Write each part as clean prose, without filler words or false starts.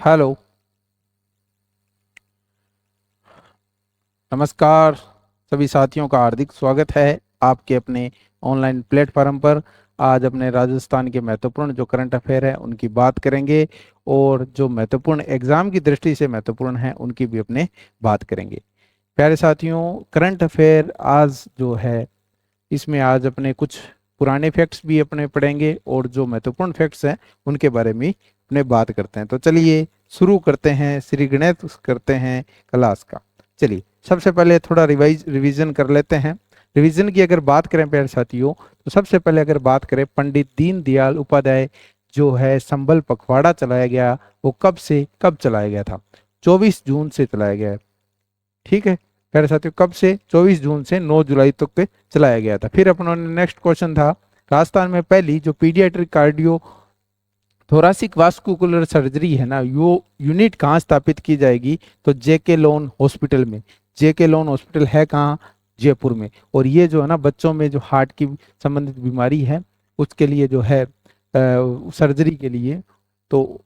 Hello. नमस्कार। सभी साथियों का हार्दिक स्वागत है आपके अपने ऑनलाइन प्लेटफॉर्म पर। आज अपने राजस्थान के महत्वपूर्ण जो करंट अफेयर है उनकी बात करेंगे, और जो महत्वपूर्ण एग्जाम की दृष्टि से महत्वपूर्ण है उनकी भी अपने बात करेंगे। प्यारे साथियों, करंट अफेयर आज जो है इसमें आज अपने कुछ पुराने फैक्ट्स भी अपने पढ़ेंगे, और जो महत्वपूर्ण फैक्ट्स हैं उनके बारे में अपने बात करते हैं। तो चलिए शुरू करते हैं, श्री गणेश करते हैं क्लास का। चलिए सबसे पहले थोड़ा रिवीजन कर लेते हैं। रिवीजन की अगर बात करें प्यारे साथियों, तो सबसे पहले अगर बात करें पंडित दीनदयाल उपाध्याय जो है संबल पखवाड़ा चलाया गया, वो कब से कब चलाया गया था? 24 जून से चलाया गया है। ठीक है प्यारे साथियों, कब से? 24 जून से 9 जुलाई तक के चलाया गया था। फिर अपनों ने नेक्स्ट क्वेश्चन था, राजस्थान में पहली जो paediatric cardio thoracic vascular surgery है ना, यो यूनिट कहाँ स्थापित की जाएगी? तो जेके लोन हॉस्पिटल में। जेके लोन हॉस्पिटल है कहाँ? जयपुर में। और ये जो है ना बच्चों में जो हार्ट की संबंधित बीमारी है उसके लिए जो है सर्जरी के लिए तो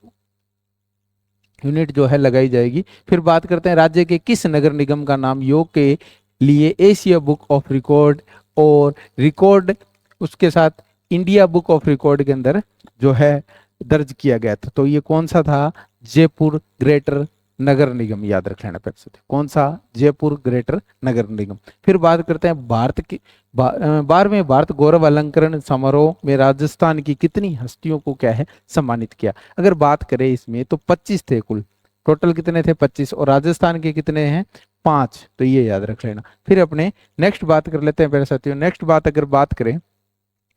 यूनिट जो है लगाई जाएगी। फिर बात करते हैं राज्य के किस नगर निगम का नाम योग के लिए एशिया बुक ऑफ रिकॉर्ड और रिकॉर्ड उसके साथ इंडिया बुक ऑफ रिकॉर्ड के अंदर जो है दर्ज किया गया था? तो ये कौन सा था? जयपुर ग्रेटर नगर निगम। याद रख लेना पैसे। कौन सा? जयपुर ग्रेटर नगर निगम। फिर बात करते हैं भारत की 12वें भारत गौरव अलंकरण समारोह में राजस्थान की कितनी हस्तियों को क्या है सम्मानित किया? अगर बात करें इसमें तो 25 थे कुल। टोटल कितने थे? 25। और राजस्थान के कितने हैं? 5। तो ये याद रख लेना। फिर अपने नेक्स्ट बात कर लेते हैं मेरे साथियों। नेक्स्ट बात अगर बात करें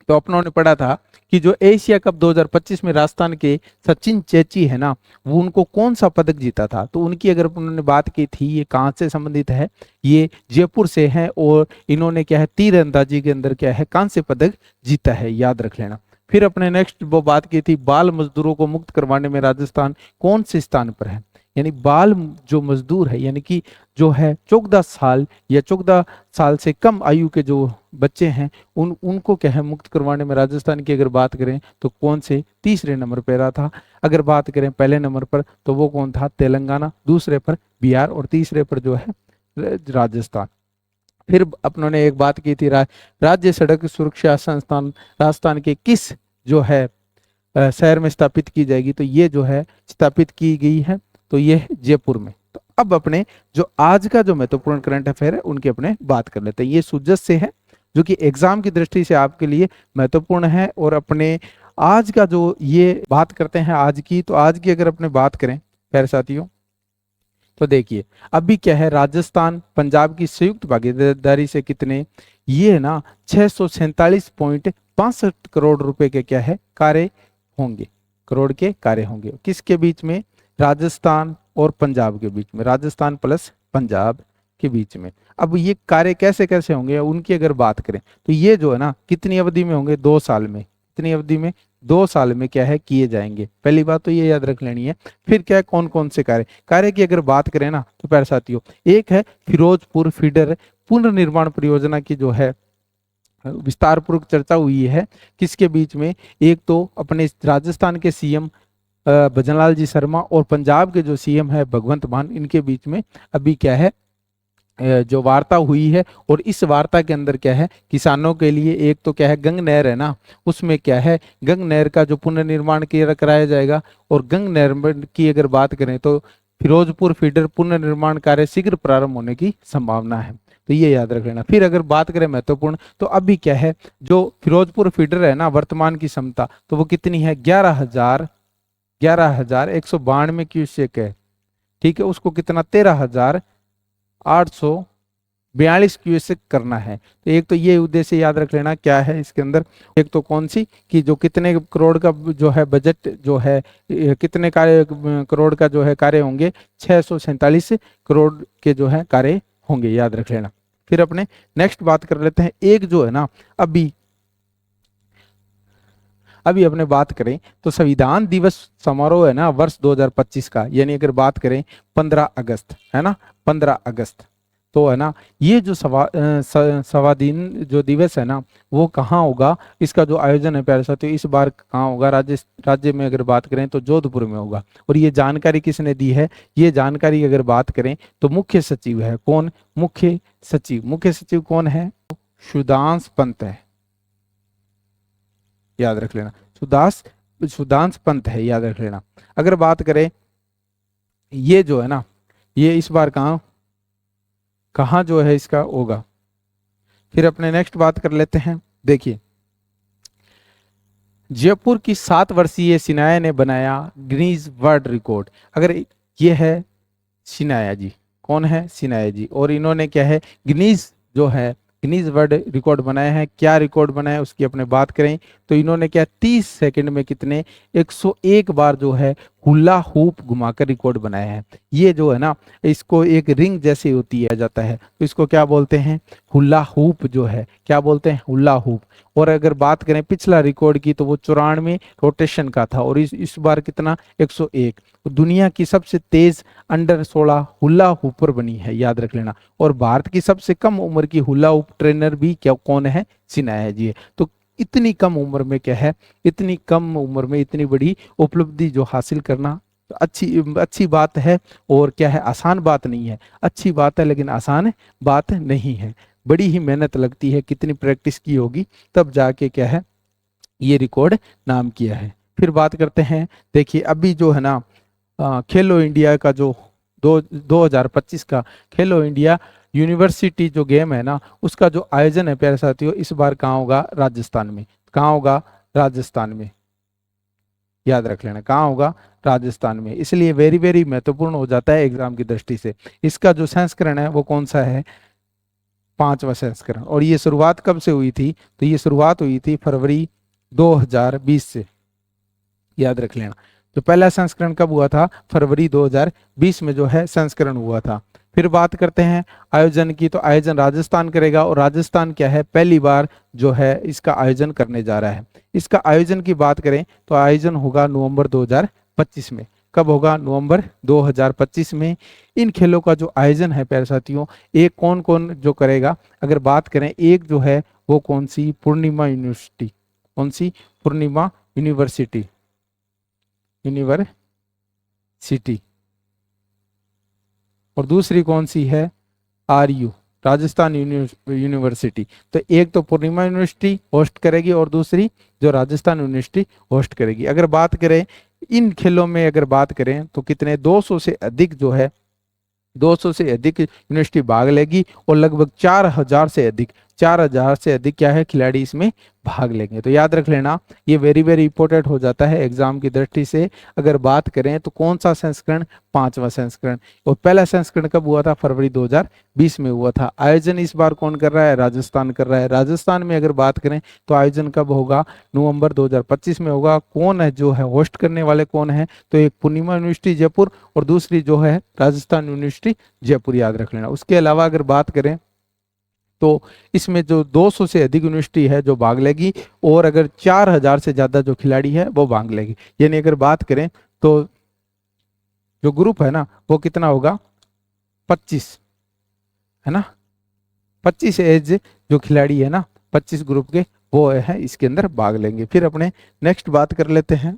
तो अपनों ने पढ़ा था कि जो एशिया कप 2025 में राजस्थान के सचिन चेची है ना, वो उनको कौन सा पदक जीता था? तो उनकी अगर उन्होंने बात की थी, ये कहाँ से संबंधित है? ये जयपुर से है, और इन्होंने क्या है तीरंदाजी के अंदर क्या है कांस्य पदक जीता है। याद रख लेना। फिर अपने नेक्स्ट वो बात की थी, बाल मजदूरों को मुक्त करवाने में राजस्थान कौन से स्थान पर है? यानी बाल जो मजदूर है यानी कि जो है 14 साल या 14 साल से कम आयु के जो बच्चे हैं उनको क्या है मुक्त करवाने में राजस्थान की अगर बात करें तो कौन से तीसरे नंबर पर रहा था? अगर बात करें पहले नंबर पर तो वो कौन था? तेलंगाना। दूसरे पर बिहार, और तीसरे पर जो है राजस्थान। फिर अपनों ने एक बात की थी, राज्य सड़क सुरक्षा संस्थान राजस्थान के किस जो है शहर में स्थापित की जाएगी? तो ये जो है स्थापित की गई है तो ये जयपुर में। तो अब अपने जो आज का जो महत्वपूर्ण करंट अफेयर है उनकी अपने बात कर लेते हैं। ये सुजस से है जो कि एग्जाम की दृष्टि से आपके लिए महत्वपूर्ण है। और अपने आज का जो ये बात करते हैं आज की, तो आज की अगर अपने बात करें प्यारे साथियों तो देखिए अभी क्या है, राजस्थान पंजाब की संयुक्त भागीदारी से कितने ये ना 647.65 करोड़ रुपए के क्या है कार्य होंगे, करोड़ के कार्य होंगे। किसके बीच में? राजस्थान और पंजाब के बीच में, राजस्थान प्लस पंजाब के बीच में। अब ये कार्य कैसे कैसे होंगे उनकी अगर बात करें तो ये जो है ना कितनी अवधि में होंगे? 2 साल में। कितनी अवधि में? 2 साल में क्या है किए जाएंगे। पहली बात तो ये याद रख लेनी है। फिर क्या है, कौन कौन से कार्य कार्य की अगर बात करें ना तो प्यारे साथियों, एक है फिरोजपुर फीडर पुनर्निर्माण परियोजना की जो है विस्तार पूर्वक चर्चा हुई है। किसके बीच में? एक तो अपने राजस्थान के सीएम भजनलाल जी शर्मा और पंजाब के जो सीएम है भगवंत मान, इनके बीच में अभी क्या है जो वार्ता हुई है। और इस वार्ता के अंदर क्या है किसानों के लिए एक तो क्या है गंग नहर है ना, उसमें क्या है गंग नहर का जो पुनर्निर्माण किया कराया जाएगा। और गंग नहर की अगर बात करें तो फिरोजपुर फीडर पुनर्निर्माण कार्य शीघ्र प्रारंभ होने की संभावना है। तो ये याद रख लेना। फिर अगर बात करें महत्वपूर्ण तो अभी क्या है जो फिरोजपुर फीडर है ना वर्तमान की क्षमता तो वो कितनी है? 11,192 क्यूसेक है। ठीक है, उसको कितना 13,842 क्यूसेक करना है। तो एक तो ये उद्देश्य याद रख लेना क्या है इसके अंदर। एक तो कौन सी कि जो कितने करोड़ का जो है बजट जो है कितने कार्य करोड़ का जो है कार्य होंगे? 647 करोड़ के जो है कार्य होंगे। याद रख लेना। फिर अपने नेक्स्ट बात कर लेते हैं। एक जो है ना अभी अपने बात करें तो संविधान दिवस समारोह है ना वर्ष 2025 का, यानी अगर बात करें 15 अगस्त है ना, 15 अगस्त तो है ना, ये जो संवादीन जो दिवस है ना, वो कहाँ होगा, इसका जो आयोजन है प्यारे साथियों इस बार कहाँ होगा, राज्य में अगर बात करें तो जोधपुर में होगा। और ये जानकारी किसने दी है, ये जानकारी अगर बात करें तो मुख्य सचिव है, कौन, मुख्य सचिव कौन है, सुधांश पंत है, याद रख लेना, सुधांश पंत है, याद रख लेना। अगर बात करें ये जो है ना, ये इस बार कहाँ कहाँ जो है इसका होगा। फिर अपने नेक्स्ट बात कर लेते हैं। देखिए, जयपुर की 7 वर्षीय सिनाया ने बनाया गिनीज वर्ल्ड रिकॉर्ड। अगर ये है सिनाया जी, कौन है, सिनाया जी, और इन्होंने क्या है, गिनीज जो है गिनीज वर्ल्ड रिकॉर्ड बनाया है। क्या रिकॉर्ड बनाया है उसकी अपने बात करें तो इन्होंने क्या 30 सेकंड में कितने 101 बार जो है हुला हूप घुमाकर रिकॉर्ड बनाया है। ये जो है ना, इसको एक रिंग जैसे होती है जाता है, तो इसको क्या बोलते हैं, हुला हूप जो है, क्या बोलते हैं, हुला हूप। और अगर बात करें पिछला रिकॉर्ड की तो वो 94 रोटेशन का था, और इस बार कितना 101। दुनिया की सबसे तेज अंडर 16 हुला हूपर बनी है, याद रख लेना। और भारत की सबसे कम उम्र की हुला हूप ट्रेनर भी क्या कौन है, सिनाया जी है। तो इतनी कम उम्र में क्या है, इतनी कम उम्र में इतनी बड़ी उपलब्धि जो हासिल करना तो अच्छी बात है, और क्या है, आसान बात नहीं है। अच्छी बात है लेकिन आसान बात नहीं है, बड़ी ही मेहनत लगती है, कितनी प्रैक्टिस की होगी तब जाके क्या है ये रिकॉर्ड नाम किया है। फिर बात करते हैं, देखिए अभी जो है ना खेलो इंडिया का जो 2025 का खेलो इंडिया यूनिवर्सिटी जो गेम है ना, उसका जो आयोजन है प्यारे साथियों इस बार कहाँ होगा, राजस्थान में। कहाँ होगा, राजस्थान में, याद रख लेना, कहाँ होगा, राजस्थान में। इसलिए वेरी वेरी महत्वपूर्ण हो जाता है एग्जाम की दृष्टि से। इसका जो संस्करण है वो कौन सा है, 5वां संस्करण। और ये शुरुआत कब से हुई थी, तो ये शुरुआत हुई थी फरवरी 2020 से, याद रख लेना। तो पहला संस्करण कब हुआ था, फरवरी 2020 में जो है संस्करण हुआ था। फिर बात करते हैं आयोजन की, तो आयोजन राजस्थान करेगा, और राजस्थान क्या है, पहली बार जो है इसका आयोजन करने जा रहा है। इसका आयोजन की बात करें तो आयोजन होगा नवंबर 2025 में। कब होगा, नवंबर 2025 में। इन खेलों का जो आयोजन है प्यारे साथियों, एक कौन कौन जो करेगा, अगर बात करें एक जो है वो कौन सी, पूर्णिमा यूनिवर्सिटी, कौन सी, पूर्णिमा यूनिवर्सिटी, और दूसरी कौन सी है, RU, राजस्थान यूनिवर्सिटी। तो एक तो पूर्णिमा यूनिवर्सिटी होस्ट करेगी और दूसरी जो राजस्थान यूनिवर्सिटी होस्ट करेगी। अगर बात करें इन खेलों में, अगर बात करें तो कितने 200 से अधिक जो है 200 से अधिक यूनिवर्सिटी भाग लेगी, और लगभग 4000 से अधिक क्या है खिलाड़ी इसमें भाग लेंगे। तो याद रख लेना, ये वेरी वेरी इंपॉर्टेंट हो जाता है एग्जाम की दृष्टि से। अगर बात करें तो कौन सा संस्करण, 5वां संस्करण। और पहला संस्करण कब हुआ था, फरवरी 2020 में हुआ था। आयोजन इस बार कौन कर रहा है, राजस्थान कर रहा है। राजस्थान में अगर बात करें तो आयोजन कब होगा, नवंबर 2025 में होगा। कौन है जो है होस्ट करने वाले, कौन है, तो एक पूर्णिमा यूनिवर्सिटी जयपुर और दूसरी जो है राजस्थान यूनिवर्सिटी जयपुर, याद रख लेना। उसके अलावा अगर बात करें तो इसमें जो 200 से अधिक यूनिवर्सिटी है जो भाग लेगी, और अगर 4000 से ज्यादा जो खिलाड़ी है वो भाग लेगी। यानी अगर बात करें तो जो ग्रुप है ना वो कितना होगा, 25 है ना, 25 एज जो खिलाड़ी है ना, 25 ग्रुप के वो है इसके अंदर भाग लेंगे। फिर अपने नेक्स्ट बात कर लेते हैं।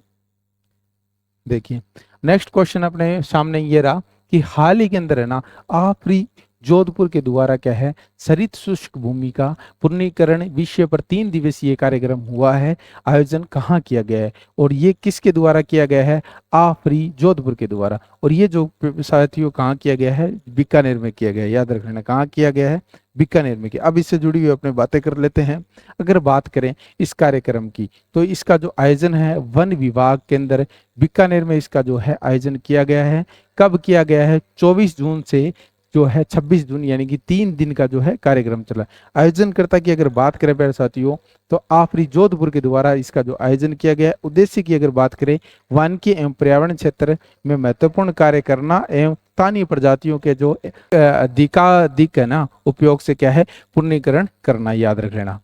देखिए नेक्स्ट क्वेश्चन अपने सामने ये रहा कि हाल ही के अंदर है ना आफरी जोधपुर के द्वारा क्या है सरित शुष्क भूमि का पुनरीकरण विषय पर 3 दिवसीय कार्यक्रम हुआ है। आयोजन कहाँ किया गया है, और ये किसके द्वारा किया गया है, आफरी जोधपुर के द्वारा। और ये जो साथियों कहाँ किया गया है, बीकानेर में किया गया है, याद रख लेना, कहाँ किया गया है, बीकानेर में किया। अब इससे जुड़ी हुई अपने बातें कर लेते हैं। अगर बात करें इस कार्यक्रम की तो इसका जो आयोजन है वन विभाग के अंदर बीकानेर में इसका जो है आयोजन किया गया है। कब किया गया है, 24 जून से जो है 26 जून, यानी कि 3 दिन का जो है कार्यक्रम चला। आयोजनकर्ता की अगर बात करें प्यारे साथियों तो आफरी जोधपुर के द्वारा इसका जो आयोजन किया गया है। उद्देश्य की अगर बात करें वानिकी एवं पर्यावरण क्षेत्र में महत्वपूर्ण कार्य करना एवं स्थानीय प्रजातियों के जो अधिकाधिक है ना उपयोग से क्या है पुनरीकरण करना, याद रख लेना।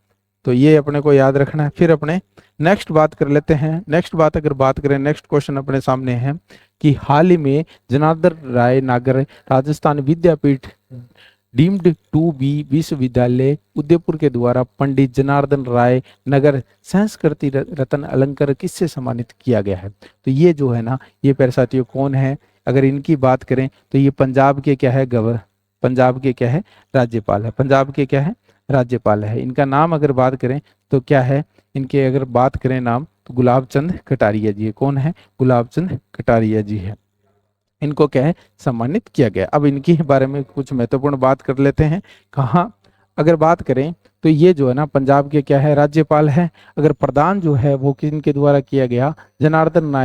तो ये अपने को याद रखना है। फिर अपने नेक्स्ट बात कर लेते हैं। नेक्स्ट बात अगर बात करें, नेक्स्ट क्वेश्चन अपने सामने है कि हाल ही में जनार्दन राय नागर राजस्थान विद्यापीठ डीम्ड टू बी विश्वविद्यालय उदयपुर के द्वारा पंडित जनार्दन राय नगर संस्कृति रत्न अलंकार किससे सम्मानित किया गया है? तो ये जो है ना, ये प्यारे साथियों कौन है? अगर इनकी बात करें तो ये पंजाब के क्या है, पंजाब के क्या है, राज्यपाल है। पंजाब के क्या है, राज्यपाल है। इनका नाम अगर बात करें तो क्या है, इनके अगर बात करें नाम तो गुलाब चंद कटारिया जी है। कौन है? गुलाब चंद कटारिया जी है। इनको क्या है, सम्मानित किया गया। अब इनके बारे में कुछ महत्वपूर्ण बात कर लेते हैं। कहाँ अगर बात करें तो ये जो है ना पंजाब के क्या है, राज्यपाल है। अगर प्रदान जो है वो किनके द्वारा किया गया, जनार्दन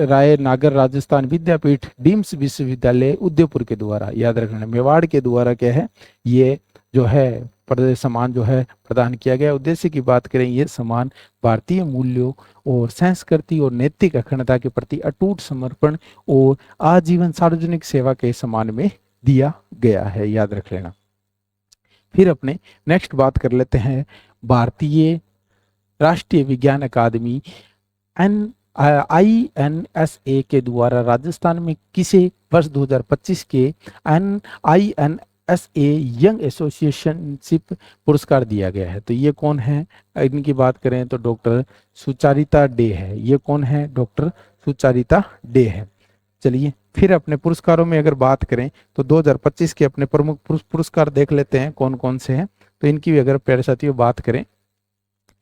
राय नागर राजस्थान विद्यापीठ डीम्स विश्वविद्यालय उदयपुर के द्वारा, याद रखना मेवाड़ के द्वारा क्या है, ये जो है प्रदेश सम्मान जो है प्रदान किया गया। उद्देश्य की बात करें, ये सम्मान भारतीय मूल्यों और संस्कृति और नैतिक अखंडता के प्रति अटूट समर्पण और आजीवन सार्वजनिक सेवा के सम्मान में दिया गया है, याद रख लेना। फिर अपने नेक्स्ट बात कर लेते हैं, भारतीय राष्ट्रीय विज्ञान अकादमी INSA के द्वारा राजस्थान में किसे वर्ष 2025 के INSA यंग एसोसिएशनशिप पुरस्कार दिया गया है? तो ये कौन है? इनकी बात करें तो डॉक्टर सुचारिता डे है। ये कौन है? डॉक्टर सुचारिता डे है। चलिए फिर अपने पुरस्कारों में अगर बात करें तो 2025 के अपने प्रमुख पुरस्कार देख लेते हैं कौन कौन से हैं। तो इनकी भी अगर प्यारे साथियों बात करें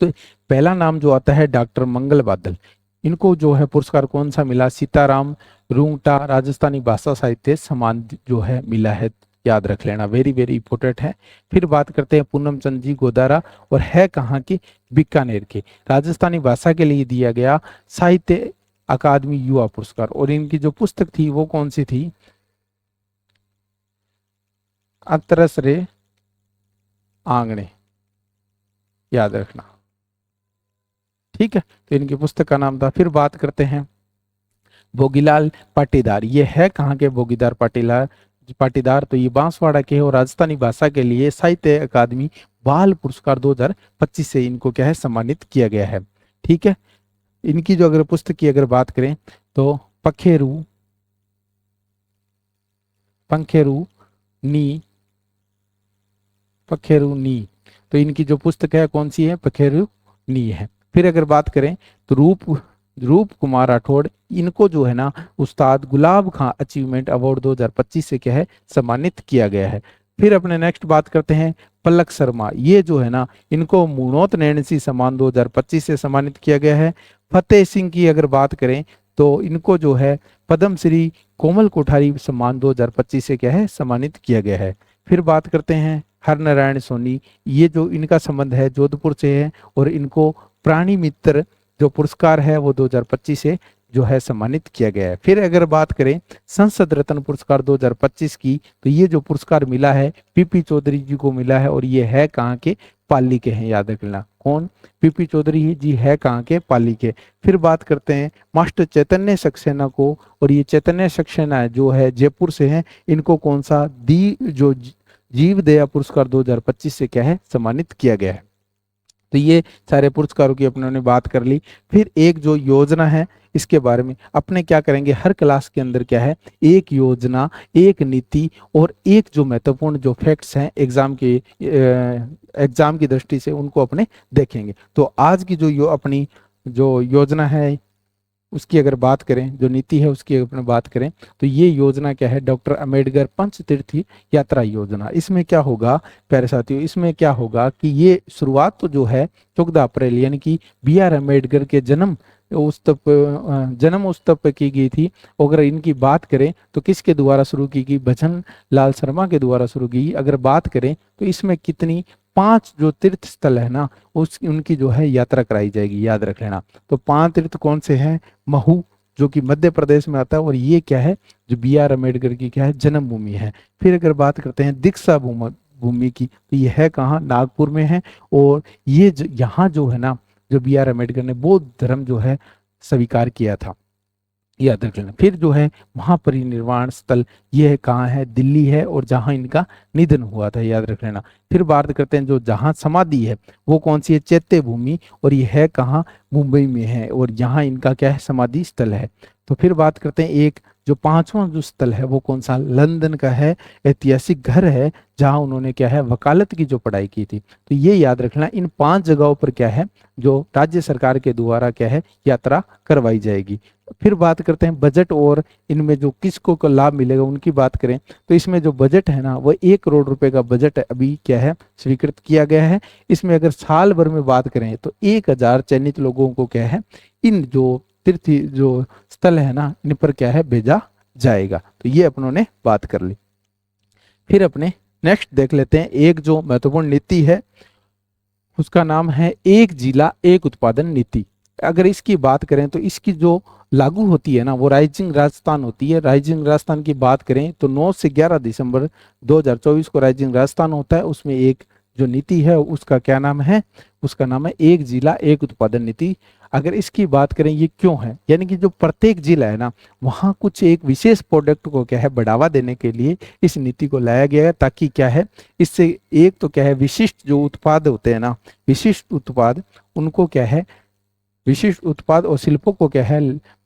तो पहला नाम जो आता है डॉक्टर मंगल बादल। इनको जो है पुरस्कार कौन सा मिला? सीताराम रूंगटा राजस्थानी भाषा साहित्य सम्मान जो है मिला है, याद रख लेना, वेरी वेरी इंपॉर्टेंट है। फिर बात करते हैं पूनम चंद जी गोदारा, और है कहाँ के? बीकानेर के। राजस्थानी भाषा के लिए दिया गया साहित्य अकादमी युवा पुरस्कार। और इनकी जो पुस्तक थी वो कौन सी थी? अतरस रे आंगणे, याद रखना, ठीक है। तो इनकी पुस्तक का नाम था। फिर बात करते हैं भोगीलाल पाटीदार। ये है कहाँ के भोगीदार पाटीदार? तो ये बांसवाड़ा के और राजस्थानी भाषा के लिए साहित्य अकादमी बाल पुरस्कार 2025 से इनको क्या है, सम्मानित किया गया है, ठीक है। इनकी जो अगर पुस्तक की अगर बात करें तो पंखेरू नी, तो इनकी जो पुस्तक है कौन सी है? पंखेरू नी है। फिर अगर बात करें तो रूप कुमार राठौड़, इनको जो है ना उस्ताद गुलाब खां अचीवमेंट अवार्ड 2025 से क्या है, सम्मानित किया गया है। फिर अपने नेक्स्ट बात करते हैं पलक शर्मा। ये जो है ना इनको मुनोत नैणसी सम्मान 2025 से सम्मानित किया गया है। फतेह सिंह की अगर बात करें तो इनको जो है पद्म श्री कोमल कोठारी सम्मान 2025 से क्या है, सम्मानित किया गया है। फिर बात करते हैं हरनारायण सोनी। ये जो इनका संबंध है जोधपुर से है और इनको प्राणी मित्र जो पुरस्कार है वो 2025 से जो है सम्मानित किया गया है। फिर अगर बात करें संसद रत्न पुरस्कार 2025 की, तो ये जो पुरस्कार मिला है पीपी चौधरी जी को मिला है, और ये है कहाँ के? पाली के हैं, याद रखना। कौन? पीपी चौधरी जी है कहाँ के? पाली के। फिर बात करते हैं मास्टर चैतन्य सक्सेना को, और ये चैतन्य सक्सेना जो है जयपुर से है, इनको कौन सा जीव दया पुरस्कार 2025 से क्या है, सम्मानित किया गया है। तो ये सारे पुरस्कारों की अपनों ने बात कर ली। फिर एक जो योजना है इसके बारे में अपने क्या करेंगे, हर क्लास के अंदर क्या है, एक योजना, एक नीति और एक जो महत्वपूर्ण जो फैक्ट्स हैं एग्जाम की दृष्टि से उनको अपने देखेंगे। तो आज की जो अपनी जो योजना है उसकी अगर बात करें, जो नीति है उसकी अगर बात करें, तो ये योजना क्या है, डॉक्टर अंबेडकर पंचतीर्थ यात्रा योजना। इसमें क्या होगा प्यारे साथियों, इसमें क्या होगा कि ये शुरुआत तो जो है 14 अप्रैल यानी कि BR अम्बेडकर के जन्म उत्सव पे की गई थी। अगर इनकी बात करें तो किसके द्वारा शुरू की गई? भजन लाल शर्मा के द्वारा शुरू की। अगर बात करें तो इसमें कितनी 5 जो तीर्थ स्थल है ना उनकी जो है यात्रा कराई जाएगी, याद रख लेना। तो 5 तीर्थ कौन से हैं? महू जो कि मध्य प्रदेश में आता है, और ये क्या है, जो BR अम्बेडकर की क्या है, जन्मभूमि है। फिर अगर बात करते हैं दीक्षा भूमि की, तो ये है कहाँ? नागपुर में है। और ये यहाँ जो है ना, जो BR अम्बेडकर ने बौद्ध धर्म जो है स्वीकार किया था, याद रख लेना। फिर जो है महापरिनिर्वाण स्थल, ये कहाँ है? दिल्ली है, और जहां इनका निधन हुआ था, याद रख लेना। फिर बात करते हैं जो जहां समाधि है वो कौन सी है? चैत्य भूमि, और ये है कहाँ? मुंबई में है, और यहाँ इनका क्या है? समाधि स्थल है। तो फिर बात करते हैं एक जो पांचवा जो स्थल है वो कौन सा, लंदन का है, ऐतिहासिक घर है जहां उन्होंने क्या है वकालत की जो पढ़ाई की थी। तो ये याद रखना, इन 5 जगहों पर क्या है जो राज्य सरकार के द्वारा क्या है यात्रा करवाई जाएगी। फिर बात करते हैं बजट और इनमें जो किसको को लाभ मिलेगा उनकी बात करें तो इसमें जो बजट है ना वो 1 करोड़ रुपए का बजट अभी क्या है स्वीकृत किया गया है। इसमें अगर साल भर में बात करें तो 1000 चयनित लोगों को क्या है इन जो तीर्थ जो स्थल है ना इन पर क्या है भेजा जाएगा। तो ये अपनों ने बात कर ली। फिर अपने नेक्स्ट देख लेते हैं एक जो महत्वपूर्ण नीति है उसका नाम है एक जिला एक उत्पादन नीति। अगर इसकी बात करें तो इसकी जो लागू होती है ना वो राइजिंग राजस्थान होती है। राइजिंग राजस्थान की बात करें तो 9 से 11 दिसंबर 2024 को राइजिंग राजस्थान होता है। उसमें एक जो नीति है उसका क्या नाम है, उसका नाम है एक जिला एक उत्पादन नीति। अगर इसकी बात करें ये क्यों है, यानी कि जो प्रत्येक जिला है ना वहाँ कुछ एक विशेष प्रोडक्ट को क्या है बढ़ावा देने के लिए इस नीति को लाया गया है, ताकि क्या है इससे एक तो क्या है विशिष्ट जो उत्पाद होते हैं ना, विशिष्ट उत्पाद उनको क्या है विशिष्ट उत्पाद और शिल्पों को क्या है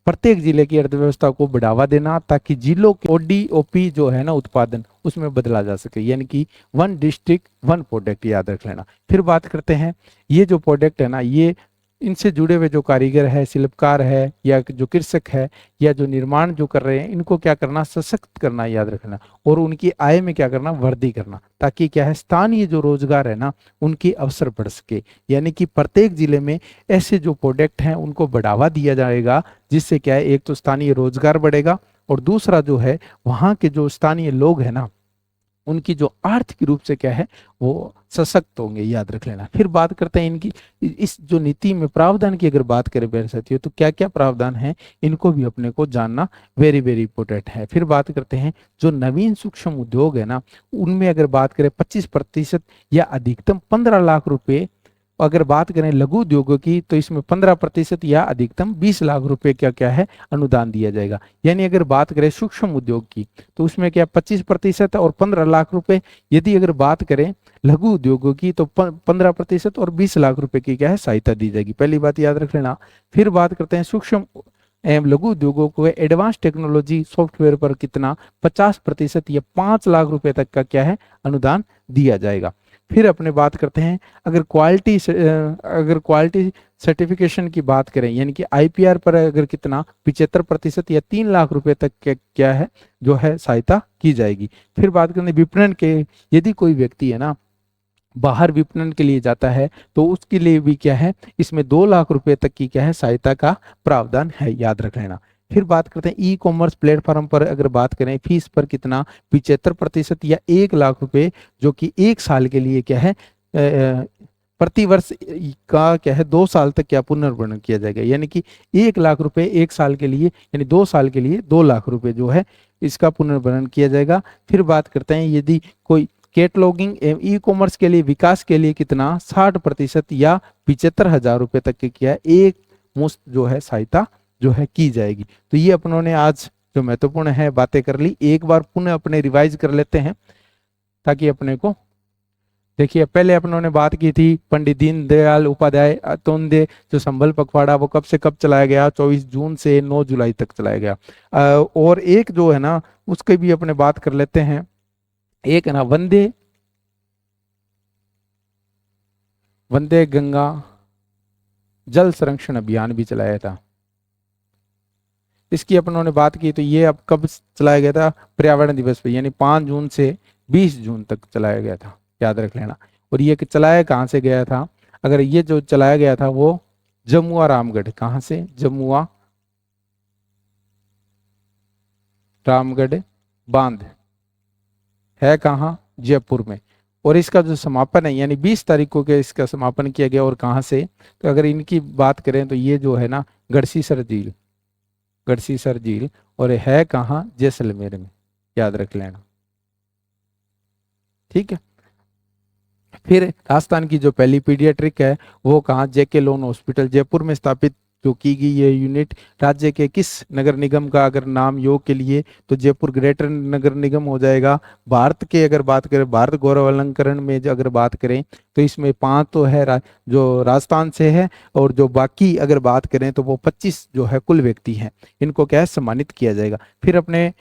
प्रत्येक जिले की अर्थव्यवस्था को बढ़ावा देना, ताकि जिलों के ओडीओपी जो है ना उत्पादन उसमें बदला जा सके, यानी कि 1 डिस्ट्रिक्ट 1 प्रोडक्ट याद रख लेना। फिर बात करते हैं ये जो प्रोडक्ट है ना ये इनसे जुड़े हुए जो कारीगर है, शिल्पकार है या जो कृषक है या जो निर्माण जो कर रहे हैं इनको क्या करना सशक्त करना याद रखना, और उनकी आय में क्या करना वृद्धि करना, ताकि क्या है स्थानीय जो रोजगार है ना उनके अवसर बढ़ सके। यानी कि प्रत्येक जिले में ऐसे जो प्रोडक्ट हैं उनको बढ़ावा दिया जाएगा, जिससे क्या है एक तो स्थानीय रोजगार बढ़ेगा और दूसरा जो है वहाँ के जो स्थानीय लोग हैं ना उनकी जो आर्थिक रूप से क्या है वो सशक्त होंगे, याद रख लेना। फिर बात करते हैं इनकी इस जो नीति में प्रावधान की अगर बात करें मेरे साथियों तो क्या क्या प्रावधान है इनको भी अपने को जानना वेरी वेरी इंपॉर्टेंट है। फिर बात करते हैं जो नवीन सूक्ष्म उद्योग है ना उनमें अगर बात करें 25% या अधिकतम 15 लाख रुपए। अगर बात करें लघु उद्योगों की तो इसमें 15% या अधिकतम 20 लाख रुपए क्या क्या है अनुदान दिया जाएगा। यानी अगर बात करें सूक्ष्म उद्योग की तो उसमें क्या 25% और 15 लाख रुपए। यदि अगर बात करें लघु उद्योगों की तो 15% और 20 लाख रुपए की क्या है सहायता दी जाएगी, पहली बात याद रख लेना। फिर बात करते हैं सूक्ष्म एवं लघु उद्योगों को एडवांस टेक्नोलॉजी सॉफ्टवेयर पर कितना 50% या 5 लाख रुपए तक का क्या है अनुदान दिया जाएगा। फिर अपने बात करते हैं अगर क्वालिटी सर्टिफिकेशन की बात करें, यानी कि आईपीआर पर अगर कितना 75% या 3 लाख रुपए तक क्या है जो है सहायता की जाएगी। फिर बात करें विपणन के, यदि कोई व्यक्ति है ना बाहर विपणन के लिए जाता है तो उसके लिए भी क्या है इसमें 2 लाख रुपए तक की क्या है सहायता का प्रावधान है, याद रख लेना। फिर बात करते हैं ई कॉमर्स प्लेटफॉर्म पर अगर बात करें फीस पर कितना 75% या 1 लाख रुपए, जो कि 1 साल के लिए क्या है प्रति वर्ष का क्या है 2 साल तक क्या पुनर्भरण किया जाएगा। यानी कि 1 लाख रुपए 1 साल के लिए यानी 2 साल के लिए 2 लाख रुपए जो है इसका पुनर्भरण किया जाएगा। फिर बात करते हैं यदि कोई कैटलॉगिंग एवं ई कॉमर्स के लिए विकास के लिए कितना 60% या 75,000 रुपए तक की क्या एक मुश्त जो है सहायता जो है की जाएगी। तो ये अपनों ने आज जो महत्वपूर्ण है बातें कर ली, एक बार पुनः अपने रिवाइज कर लेते हैं ताकि अपने को देखिए। पहले अपनों ने बात की थी पंडित दीनदयाल उपाध्याय अंत्योदय जो संबल पखवाड़ा वो कब से कब चलाया गया, 24 जून से 9 जुलाई तक चलाया गया। और एक जो है ना उसके भी अपने बात कर लेते हैं, एक है ना वंदे गंगा जल संरक्षण अभियान भी चलाया था। इसकी अपनों ने बात की तो ये अब कब चलाया गया था, पर्यावरण दिवस पे, यानी 5 जून से 20 जून तक चलाया गया था, याद रख लेना। और ये चलाया कहाँ से गया था, अगर ये जो चलाया गया था वो जमुआ रामगढ़, कहाँ से जमुआ रामगढ़ बांध है कहाँ जयपुर में। और इसका जो समापन है यानी 20 तारीख को के इसका समापन किया गया, और कहाँ से, तो अगर इनकी बात करें तो ये जो है ना गढ़सीसर झील और है कहाँ जैसलमेर में, याद रख लेना, ठीक है। फिर राजस्थान की जो पहली पीडियाट्रिक है वो कहाँ जेके लोन हॉस्पिटल जयपुर में स्थापित जो की गई ये यूनिट राज्य के किस नगर निगम का अगर नाम योग के लिए, तो जयपुर ग्रेटर नगर निगम हो जाएगा। भारत के अगर बात करें, भारत गौरव अलंकरण में जो अगर बात करें तो इसमें 5 तो है जो राजस्थान से है, और जो बाकी अगर बात करें तो वो 25 जो है कुल व्यक्ति हैं, इनको क्या है सम्मानित किया जाएगा। फिर अपने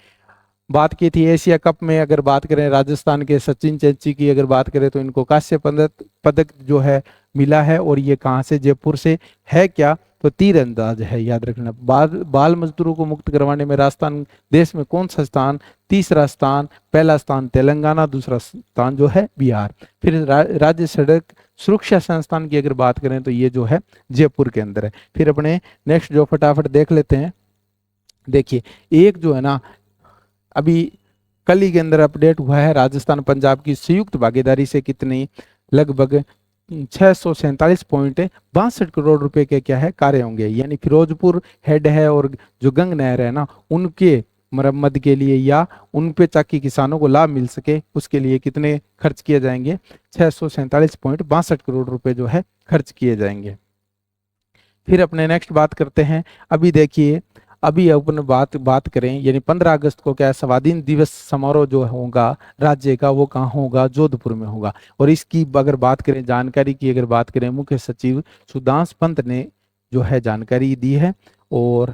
बात की थी एशिया कप में अगर बात करें राजस्थान के सचिन चेची की अगर बात करें तो इनको कांस्य पदक पदक जो है मिला है, और ये कहाँ से, जयपुर से है क्या, तो तीरंदाज है, याद रखना। बाल मजदूरों को मुक्त करवाने में राजस्थान देश में कौन सा स्थान, तीसरा स्थान, पहला स्थान तेलंगाना, दूसरा स्थान जो है बिहार। फिर राज्य सड़क सुरक्षा संस्थान की अगर बात करें तो ये जो है जयपुर के अंदर है। फिर अपने नेक्स्ट जो फटाफट देख लेते हैं, देखिए एक जो है ना अभी कल ही के अंदर अपडेट हुआ है, राजस्थान पंजाब की संयुक्त भागीदारी से कितनी, लगभग 647.62 करोड़ रुपए के क्या है कार्य होंगे। यानी फिरोजपुर हेड है और जो गंग नहर है ना, उनके मरम्मत के लिए या उन पे ताकि किसानों को लाभ मिल सके उसके लिए कितने खर्च किए जाएंगे, 647.62 करोड़ रुपए जो है खर्च किए जाएंगे। फिर अपने नेक्स्ट बात करते हैं, अभी देखिए अभी अपन बात करें यानी 15 अगस्त को क्या स्वाधीन दिवस समारोह जो होगा राज्य का, वो कहाँ होगा, जोधपुर में होगा। और इसकी अगर बात करें जानकारी की अगर बात करें, मुख्य सचिव सुधांश पंत ने जो है जानकारी दी है, और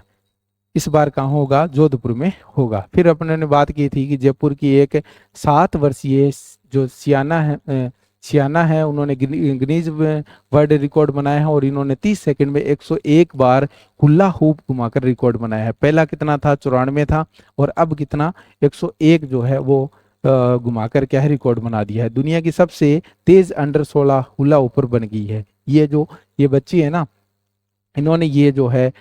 इस बार कहाँ होगा, जोधपुर में होगा। फिर अपने ने बात की थी कि जयपुर की एक 7 वर्षीय जो सियाना है उन्होंने गिनीज वर्ल्ड रिकॉर्ड बनाया है, और इन्होंने 30 सेकंड में 101 बार हुला हूप घुमाकर रिकॉर्ड बनाया है। पहला कितना था, 94 था, और अब कितना 101 जो है वो घुमाकर क्या है रिकॉर्ड बना दिया है। दुनिया की सबसे तेज अंडर 16 हुला ऊपर बन गई है। ये बच्ची है ना, इन्होंने ये जो है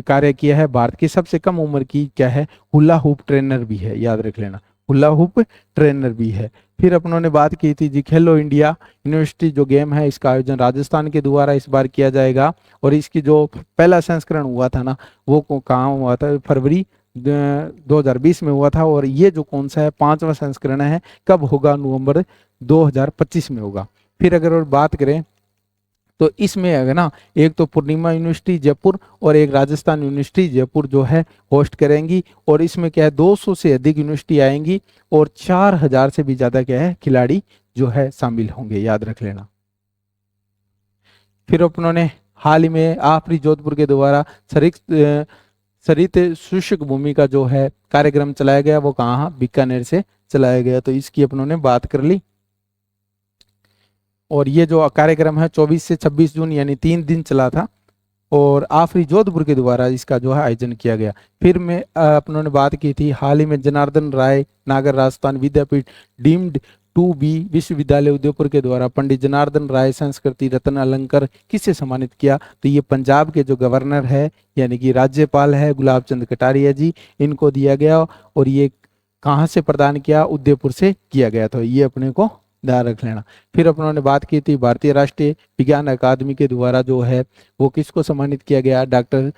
कार्य किया है। भारत की सबसे कम उम्र की क्या है, हुला हूप ट्रेनर भी है, याद रख लेना, हुला हूप ट्रेनर भी है। फिर अपनों ने बात की थी जी खेलो इंडिया यूनिवर्सिटी जो गेम है, इसका आयोजन राजस्थान के द्वारा इस बार किया जाएगा, और इसकी जो पहला संस्करण हुआ था ना, वो कहाँ हुआ था, फरवरी 2020 में हुआ था, और ये जो कौन सा है 5वां संस्करण है, कब होगा, नवंबर 2025 में होगा। फिर अगर और बात करें तो इसमें है ना, एक तो पूर्णिमा यूनिवर्सिटी जयपुर और एक राजस्थान यूनिवर्सिटी जयपुर जो है होस्ट करेंगी, और इसमें क्या है 200 से अधिक यूनिवर्सिटी आएंगी, और 4000 से भी ज्यादा क्या है खिलाड़ी जो है शामिल होंगे, याद रख लेना। फिर उन्होंने हाल ही में आफरी जोधपुर के द्वारा सरित शुष्क भूमि का जो है कार्यक्रम चलाया गया, वो कहाँ, बीकानेर से चलाया गया, तो इसकी अपनों ने बात कर ली। और ये जो कार्यक्रम है 24 से 26 जून यानी 3 दिन चला था, और आफरी जोधपुर के द्वारा इसका जो है आयोजन किया गया। फिर में अपनों ने बात की थी हाल ही में जनार्दन राय नागर राजस्थान विद्यापीठ डीम्ड 2B विश्वविद्यालय उदयपुर के द्वारा पंडित जनार्दन राय संस्कृति रत्न अलंकार किससे सम्मानित किया, तो ये पंजाब के जो गवर्नर है यानी कि राज्यपाल है गुलाब चंद कटारिया जी, इनको दिया गया, और ये कहाँ से प्रदान किया, उदयपुर से किया गया था, ये अपने को ध्यान रख लेना। फिर अपनों ने बात की थी भारतीय राष्ट्रीय विज्ञान अकादमी के द्वारा जो है वो किसको सम्मानित किया गया, डॉक्टर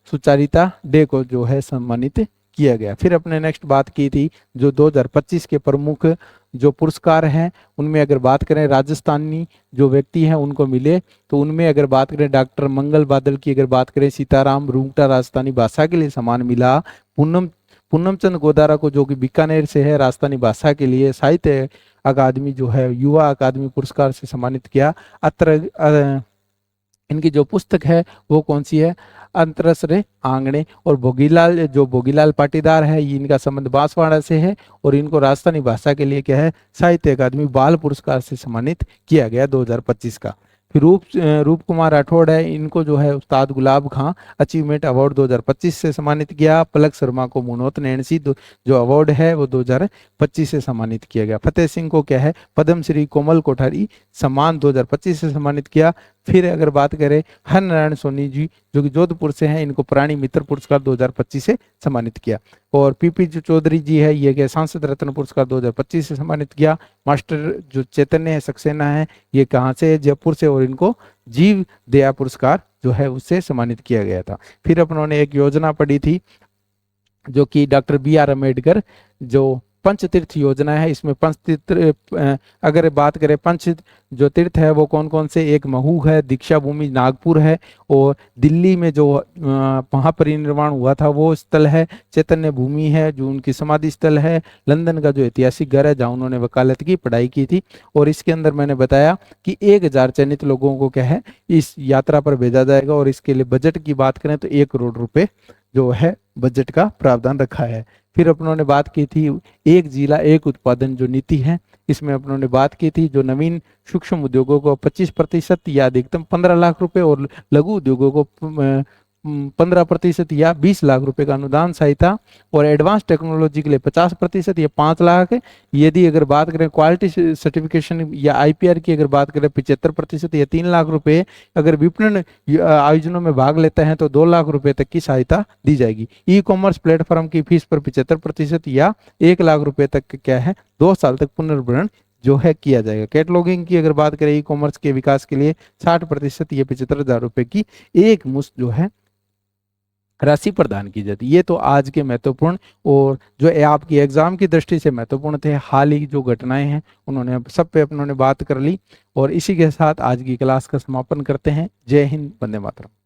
सुचारिता डे को जो है सम्मानित किया गया। फिर अपने नेक्स्ट बात की थी जो 2025 के प्रमुख जो पुरस्कार हैं उनमें अगर बात करें राजस्थानी जो व्यक्ति हैं उनको मिले, तो उनमें अगर बात करें डॉक्टर मंगल बादल की अगर बात करें, सीताराम रूंगटा राजस्थानी भाषा के लिए सम्मान मिला, पूनम चंद गोदारा को जो कि बीकानेर से है राजस्थानी भाषा के लिए साहित्य अकादमी जो है युवा अकादमी पुरस्कार से सम्मानित किया। इनकी जो पुस्तक है वो कौन सी है, अंतरस रे आंगणे, और भोगीलाल पाटीदार है, ये इनका संबंध बांसवाड़ा से है, और इनको राजस्थानी भाषा के लिए क्या है साहित्य अकादमी बाल पुरस्कार से सम्मानित किया गया 2025 का। फिर रूप कुमार राठौड़ है, इनको जो है उस्ताद गुलाब खां अचीवमेंट अवार्ड 2025 से सम्मानित किया। पलक शर्मा को मुनोत नैणसी जो अवार्ड है वो 2025 से सम्मानित किया गया। फतेह सिंह को क्या है पद्म श्री कोमल कोठारी सम्मान 2025 से सम्मानित किया। फिर अगर बात करें हर नारायण सोनी जी जो कि जोधपुर से हैं, इनको प्राणी मित्र पुरस्कार 2025 से सम्मानित किया। और पीपी जो चौधरी जी है ये क्या सांसद रत्न पुरस्कार 2025 से सम्मानित किया। मास्टर जो चैतन्य सक्सेना है ये कहाँ से है, जयपुर से, और इनको जीव दया पुरस्कार जो है उससे सम्मानित किया गया था। फिर अपनों ने एक योजना पढ़ी थी जो कि डॉक्टर BR अम्बेडकर जो पंचतीर्थ योजना है। इसमें पंचतीर्थ अगर बात करें पंच जो तीर्थ है वो कौन कौन से, एक महू है, दीक्षा भूमि नागपुर है, और दिल्ली में जो महापरिनिर्वाण हुआ था वो स्थल है, चैतन्य भूमि है जो उनकी समाधि स्थल है, लंदन का जो ऐतिहासिक घर है जहाँ उन्होंने वकालत की पढ़ाई की थी। और इसके अंदर मैंने बताया कि 1000 चयनित लोगों को क्या है इस यात्रा पर भेजा जाएगा, और इसके लिए बजट की बात करें तो 1 करोड़ रुपए जो है बजट का प्रावधान रखा है। फिर अपनों ने बात की थी एक जिला एक उत्पादन जो नीति है, इसमें अपनों ने बात की थी जो नवीन सूक्ष्म उद्योगों को 25% या अधिकतम 15 लाख रुपए और लघु उद्योगों को 15% या 20 लाख रुपए का अनुदान सहायता, और एडवांस टेक्नोलॉजी के लिए 50% या 5 लाख। यदि अगर बात करें क्वालिटी सर्टिफिकेशन या आईपीआर की अगर बात करें 75% या 3 लाख रुपए। अगर विपणन आयोजनों में भाग लेते हैं तो 2 लाख रुपए तक की सहायता दी जाएगी। ई कॉमर्स प्लेटफॉर्म की फीस पर 75% या 1 लाख रुपए तक क्या है 2 साल तक पुनर्भरण जो है किया जाएगा। कैटलॉगिंग की अगर बात करें ई कॉमर्स के विकास के लिए 60% या 75,000 रुपए की एक मुश्त जो है राशि प्रदान की जाती है। ये तो आज के महत्वपूर्ण और जो आपकी एग्जाम की दृष्टि से महत्वपूर्ण थे हाल ही जो घटनाएं हैं उन्होंने सब पे अपनों ने बात कर ली। और इसी के साथ आज की क्लास का समापन करते हैं। जय हिंद, वंदे मातरम।